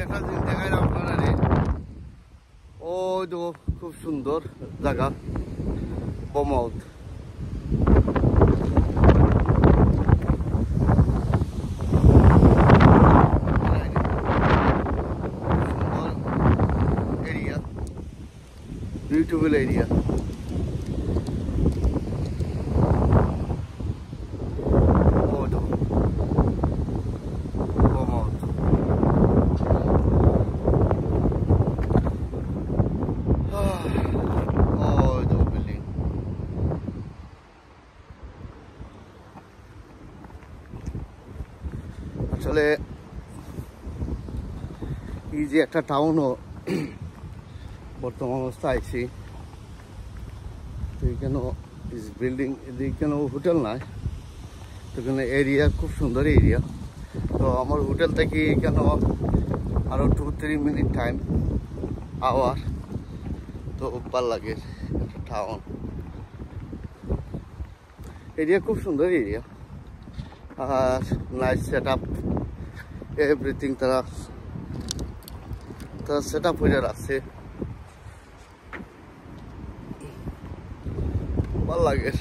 একটা জিনিস দেখাইলাম আপনারা, ওই তো খুব সুন্দর জায়গা বমাউত। Beautiful area. Oh, no. Come out. Oh, the building. আসলে এই যে একটা টাউনও বর্তমান অবস্থা আইছি, তো এখানে বিল্ডিং, এখানে হোটেল নাই, তো এখানে এরিয়া খুব সুন্দর এরিয়া। তো আমার হোটেল থেকে এখানে আরো 2-3 মিনিট টাইম আওয়ার, তো ভাল লাগে। একটা টাউন এরিয়া, খুব সুন্দর এরিয়া, আর নাইস সেট আপ, এভরিথিং তারা সেট আপ হয়ে রাখছে, ভাল লাগে।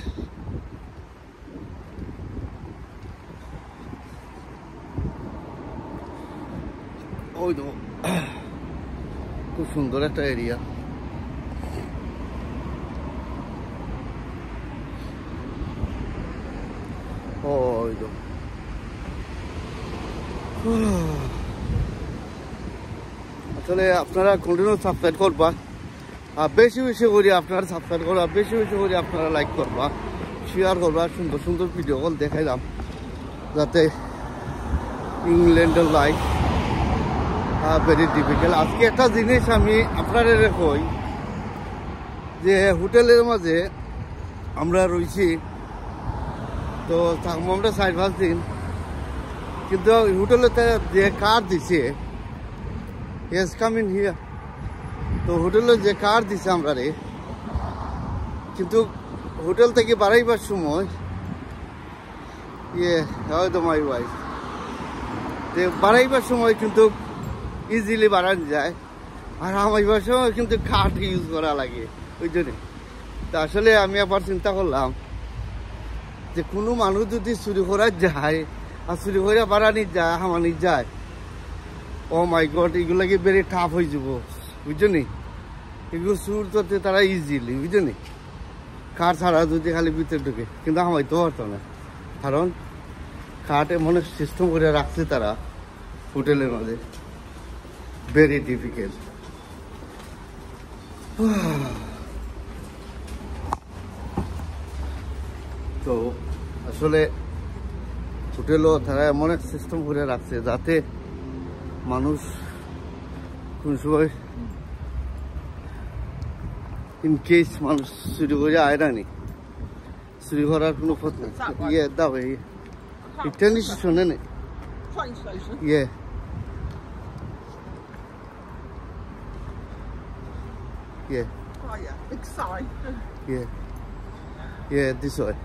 ওই তো খুব সুন্দর একটা এরিয়া। ওই তো আসলে আপনারা কন্টিনিউ সাবস্ক্রাইব করবা, আর বেশি বেশি করে আপনারা সাবস্ক্রাইব করবা, বেশি বেশি করে আপনারা লাইক করবা, শেয়ার করবা। সুন্দর সুন্দর ভিডিও কল দেখাইলাম, যাতে ইংল্যান্ডের লাইফ ভেরি ডিফিকাল্ট। আজকে একটা জিনিস আমি আপনারা কই, যে হোটেলের মাঝে আমরা রয়েছি, তো থাকবো আমরা 4-5 দিন, কিন্তু হোটেলেতে যে কার্ড দিছে, ইয়েস কাম ইন হিয়ার, তো হোটেলের যে কার্ড দিছে আমরা কিন্তু হোটেল থেকে বাড়াইবার সময় হয়তো মাই ওয়াইফ, বাড়াইবার সময় কিন্তু ইজিলি বাড়ানো যায়, আর আমাইবার সময় কিন্তু কার্ড ইউজ করা লাগে, ওই জন্যে। তা আসলে আমি আবার চিন্তা করলাম যে কোনো মানুষ যদি চুরি করা যায়, আর চুরি করে বাড়ানি যায়, হামানি যায়, ও মাই গড, এগুলাকে বেড়ে টাফ হয়ে যাব, বুঝলি? এগুলো চুর করতে তারা ইজিলি, বুঝলি? কার ছাড়া যদি খালি ভিতরে ঢুকে, কিন্তু আমায় তো পারতো না, কারণ কাঠ এমন সিস্টেম করে রাখছে তারা হোটেলের মধ্যে, ভেরি ডিফিকাল্ট। তো আসলে হোটেলও তারা এমন এক সিস্টেম করে রাখছে, যাতে মানুষ কোন সময় ইন কেস মানুষ চুরি করে আয়রানি, চুরি করার কোনো পথ নেই। ইয়ে দাও, এই ট্রেন স্টেশনে নেই, ইয়ে Yeah. Oh yeah, big sign. Yeah. Yeah, this way.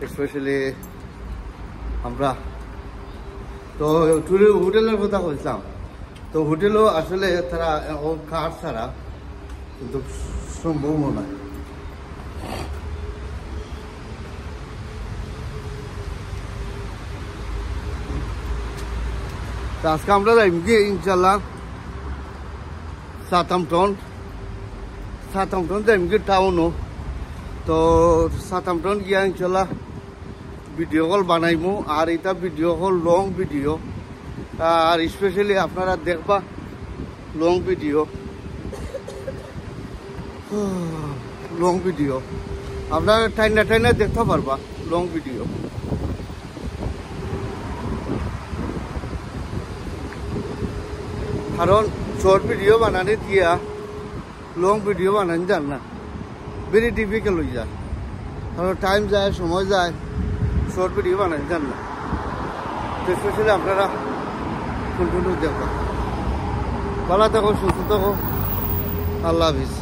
Especially আমরা তো হোটেলের কথা বলছিলাম, তো হোটেলও আসলে তারা কার্ড ছাড়া কিন্তু সম্ভব নয়। তো আজকে আমরা যাইব কি ইনশাল্লাহ সাউথাম্পটন যাইম কি টাউনও, তো সাউথাম্পটন গিয়া ইনশাল্লাহ ভিডিও কল বানাইমু, আর এটা ভিডিও কল লং ভিডিও, আর স্পেশালি আপনারা দেখবা লং ভিডিও আপনারা টাইনা দেখতে পারবা লং ভিডিও। কারণ শর্ট ভিডিও বানানে দিয়া লং ভিডিও বানান যান না, ভেরি ডিফিকাল্ট হয়ে যায়, কারণ টাইম যায়, সময় যায়, শর্ট ভিডিও বানান যান না। স্পেশালি আপনারা কন্টিনিউ দেখবা। ভালো থাকো, সুস্থ থাকো, আল্লাহ হাফিজ।